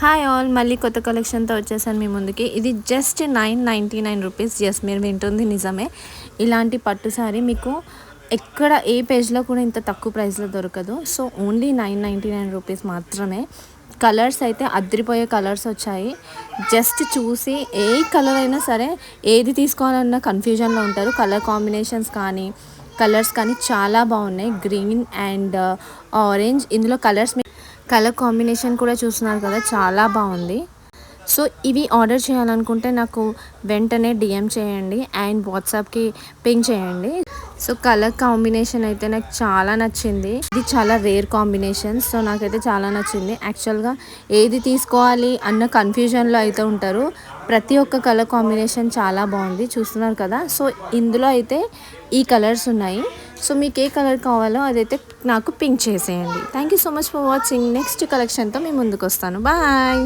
Hi all, మళ్ళీ కొత్త కలెక్షన్తో వచ్చేసాను మీ ముందుకి. ఇది జస్ట్ 999 రూపీస్. జస్ట్ మీరు వింటుంది నిజమే. ఇలాంటి పట్టు శారీ మీకు ఎక్కడ ఏ పేజ్లో కూడా ఇంత తక్కువ ప్రైస్లో దొరకదు. సో ఓన్లీ 999 రూపీస్ మాత్రమే. కలర్స్ అయితే అద్దరిపోయే కలర్స్ వచ్చాయి. జస్ట్ చూసి ఏ కలర్ అయినా సరే ఏది తీసుకోవాలన్న కన్ఫ్యూజన్లో ఉంటారు. కలర్ కాంబినేషన్స్ కానీ కలర్స్ కానీ చాలా బాగున్నాయి. గ్రీన్ అండ్ ఆరెంజ్, ఇందులో కలర్ కాంబినేషన్ కూడా చూస్తున్నారు కదా, చాలా బాగుంది. సో ఇవి ఆర్డర్ చేయాలనుకుంటే నాకు వెంటనే డిఎం చేయండి అండ్ వాట్సాప్కి పింగ్ చేయండి. సో కలర్ కాంబినేషన్ అయితే నాకు చాలా నచ్చింది. ఇది చాలా రేర్ కాంబినేషన్. సో నాకైతే చాలా నచ్చింది. యాక్చువల్గా ఏది తీసుకోవాలి అన్న కన్ఫ్యూజన్లో అయితే ఉంటారు. ప్రతి ఒక్క కలర్ కాంబినేషన్ చాలా బాగుంది, చూస్తున్నారు కదా. సో ఇందులో అయితే ఈ కలర్స్ ఉన్నాయి. సో మీకు ఏ కలర్ కావాలో అదైతే నాకు పింక్ చేసేయండి. Thank you so much for watching. Next కలెక్షన్తో మీ ముందుకు వస్తాను. బాయ్.